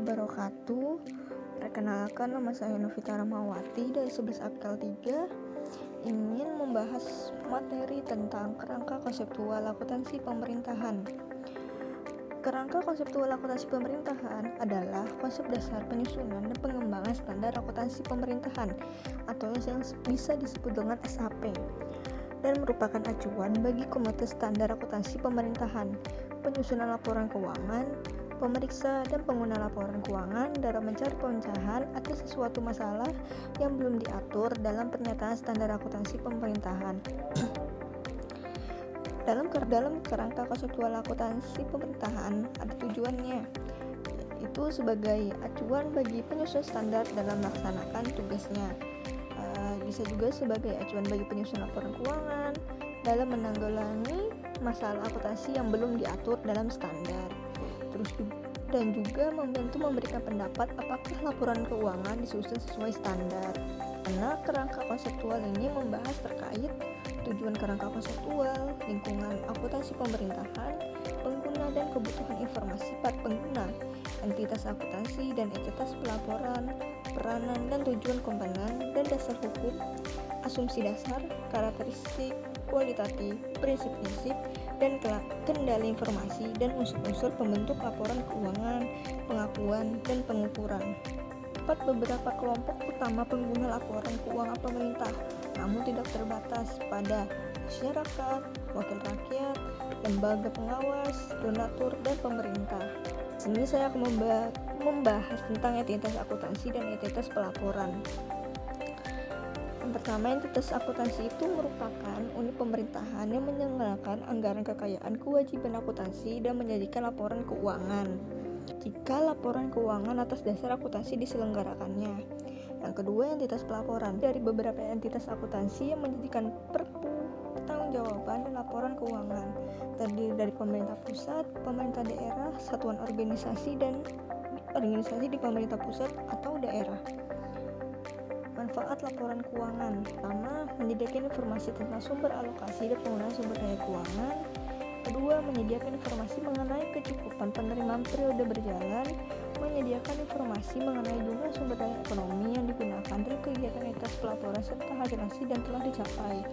wabarakatuh. Perkenalkan, nama saya Novita Rahmawati dari 11 Akal 3, ingin membahas materi tentang kerangka konseptual akuntansi pemerintahan. Kerangka konseptual akuntansi pemerintahan adalah konsep dasar penyusunan dan pengembangan standar akuntansi pemerintahan atau yang bisa disebut dengan SAP, dan merupakan acuan bagi komite standar akuntansi pemerintahan, penyusunan laporan keuangan, pemeriksa dan pengguna laporan keuangan dalam mencari pemecahan atas sesuatu masalah yang belum diatur dalam pernyataan standar akuntansi pemerintahan. Dalam kerangka konseptual akuntansi pemerintahan ada tujuannya, yaitu sebagai acuan bagi penyusun standar dalam melaksanakan tugasnya. Bisa juga sebagai acuan bagi penyusun laporan keuangan dalam menanggulangi masalah akuntansi yang belum diatur dalam standar. Dan juga membantu memberikan pendapat apakah laporan keuangan disusun sesuai standar. Karena kerangka konseptual ini membahas terkait tujuan kerangka konseptual, lingkungan akuntansi pemerintahan, pengguna dan kebutuhan informasi para pengguna, entitas akuntansi dan entitas pelaporan, peranan dan tujuan komponen dan dasar hukum, asumsi dasar, karakteristik, kualitatif, prinsip-prinsip, dan kendali informasi dan unsur-unsur pembentuk laporan keuangan, pengakuan, dan pengukuran. Beberapa kelompok utama pengguna laporan keuangan pemerintah, namun tidak terbatas pada masyarakat, wakil rakyat, lembaga pengawas, donatur, dan pemerintah. Sini saya akan membahas tentang entitas akuntansi dan entitas pelaporan. Yang pertama, entitas akuntansi itu merupakan unit pemerintahan yang menyelenggarakan anggaran kekayaan kewajiban akuntansi dan menyajikan laporan keuangan jika laporan keuangan atas dasar akuntansi diselenggarakannya. Yang kedua, entitas pelaporan dari beberapa entitas akuntansi yang menjadikan pertanggungjawaban dan laporan keuangan, terdiri dari pemerintah pusat, pemerintah daerah, satuan organisasi, dan organisasi di pemerintah pusat atau daerah. Manfaat laporan keuangan: pertama, menyediakan informasi tentang sumber alokasi dan penggunaan sumber daya keuangan. Kedua, menyediakan informasi mengenai kecukupan penerimaan periode berjalan, menyediakan informasi mengenai jumlah sumber daya ekonomi yang digunakan dalam kegiatan entitas pelaporan serta hasil dan telah dicapai,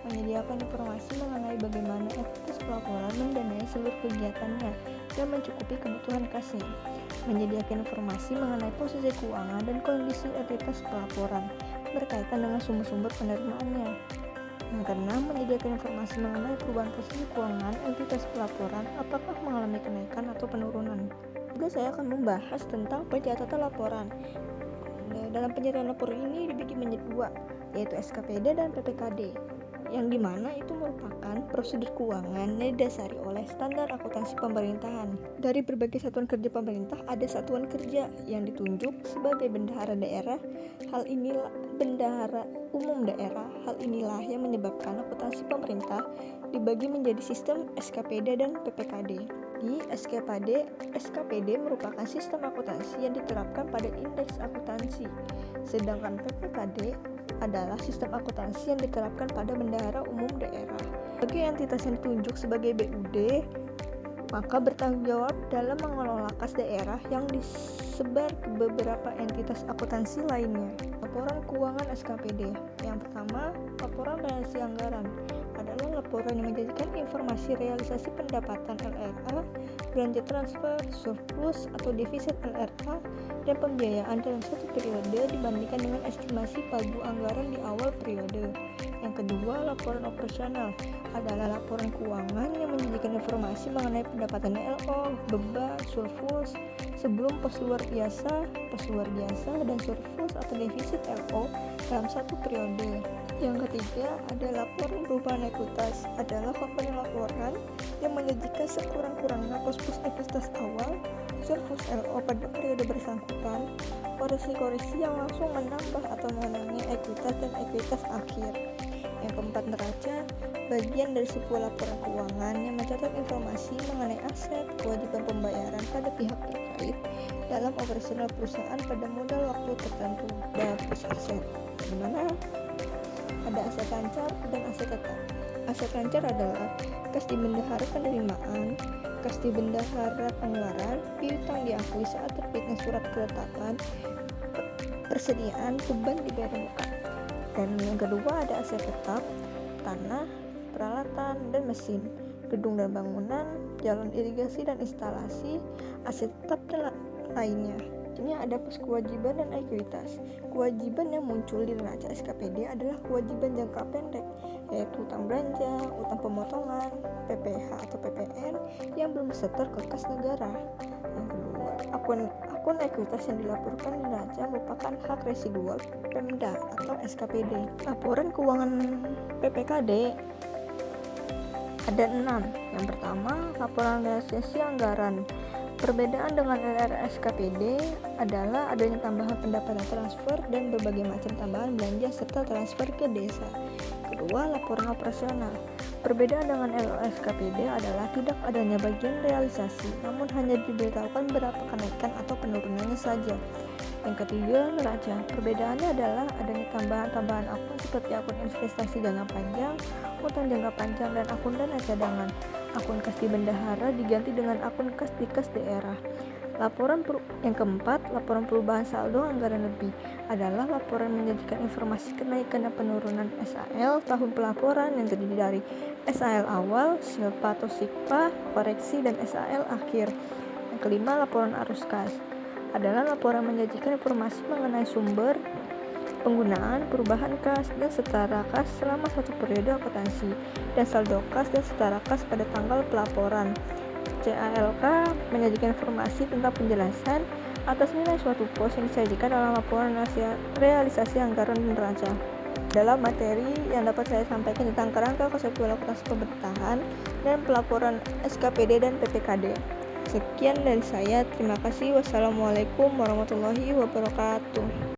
menyediakan informasi mengenai bagaimana entitas pelaporan mendanai seluruh kegiatannya dan mencukupi kebutuhan kasnya, menyediakan informasi mengenai posisi keuangan dan kondisi entitas pelaporan berkaitan dengan sumber-sumber penerimaannya. Yang keenam, menyediakan informasi mengenai perubahan posisi keuangan entitas pelaporan, apakah mengalami kenaikan atau penurunan. Juga saya akan membahas tentang pencatatan laporan. Dalam pencatatan laporan ini dibagi menjadi dua, yaitu SKPD dan PPKD, yang dimana itu merupakan prosedur keuangan yang didasari oleh standar akuntansi pemerintahan. Dari berbagai satuan kerja pemerintah, ada satuan kerja yang ditunjuk sebagai bendahara daerah. Bendahara umum daerah. Hal inilah yang menyebabkan akuntansi pemerintah dibagi menjadi sistem SKPD dan PPKD. Di SKPD merupakan sistem akuntansi yang diterapkan pada indeks akuntansi, sedangkan PPKD adalah sistem akuntansi yang diterapkan pada bendahara umum daerah. Bagi entitas yang ditunjuk sebagai BUD, maka bertanggung jawab dalam mengelola kas daerah yang disebar ke beberapa entitas akuntansi lainnya. Laporan keuangan SKPD. Yang pertama, laporan realisasi anggaran adalah laporan yang menjanjikan informasi realisasi pendapatan LRA, belanja transfer, surplus atau defisit LRA, dan pembiayaan dalam satu periode dibandingkan dengan estimasi pagu anggaran di awal periode. Yang kedua, laporan operasional adalah laporan keuangan yang menjanjikan informasi mengenai pendapatan LO, beban, surplus sebelum pos luar biasa, dan surplus atau defisit LO dalam satu periode. Yang ketiga, ada laporan perubahan ekuitas, adalah komponen laporan yang menyajikan sekurang-kurangnya pos-pos ekuitas awal, surplus LO pada periode bersangkutan, koreksi-koreksi yang langsung menambah atau mengurangi ekuitas dan ekuitas akhir. Yang keempat, neraca, bagian dari sebuah laporan keuangan yang mencatat informasi mengenai aset, kewajiban pembayaran pada pihak terkait dalam operasional perusahaan pada modal waktu tertentu. Dapus aset, di mana ada aset lancar dan aset tetap. Aset lancar adalah kas di bendahara penerimaan, kasti bendahara pengeluaran, piutang diakui saat terbitnya surat ketetapan persediaan beban dibayar muka. Dan yang kedua ada aset tetap, tanah, peralatan, dan mesin, gedung dan bangunan, jalan irigasi dan instalasi, aset tetap dan lainnya. Ini ada kewajiban dan ekuitas. Kewajiban yang muncul di neraca SKPD adalah kewajiban jangka pendek, yaitu utang belanja, utang pemotongan, PPh atau PPN yang belum disetor ke kas negara. Yang kedua, akun ekuitas yang dilaporkan di neraca merupakan hak residual Pemda atau SKPD. Laporan keuangan PPKD ada 6. Yang pertama, laporan realisasi anggaran. Perbedaan dengan LRSKPD adalah adanya tambahan pendapatan transfer dan berbagai macam tambahan belanja serta transfer ke desa. Kedua, laporan operasional. Perbedaan dengan LRSKPD adalah tidak adanya bagian realisasi, namun hanya diberitahukan berapa kenaikan atau penurunannya saja. Yang ketiga, neraca. Perbedaannya adalah adanya tambahan akun seperti akun investasi jangka panjang, utang jangka panjang, dan akun dana cadangan. Akun kas di bendahara diganti dengan akun kas di kas daerah. Yang keempat, laporan perubahan saldo anggaran lebih adalah laporan menyajikan informasi kenaikan dan penurunan SAL tahun pelaporan yang terdiri dari SAL awal, silpa atau sikpa, koreksi, dan SAL akhir. Yang kelima, laporan arus kas adalah laporan menyajikan informasi mengenai sumber, penggunaan, perubahan kas, dan setara kas selama satu periode akuntansi, dan saldo kas dan setara kas pada tanggal pelaporan. CALK menyajikan informasi tentang penjelasan atas nilai suatu pos yang disajikan dalam laporan realisasi anggaran neraca. Dalam materi yang dapat saya sampaikan tentang kerangka konseptual akuntansi pemerintahan dan pelaporan SKPD dan PPKD. Sekian dari saya, terima kasih. Wassalamualaikum warahmatullahi wabarakatuh.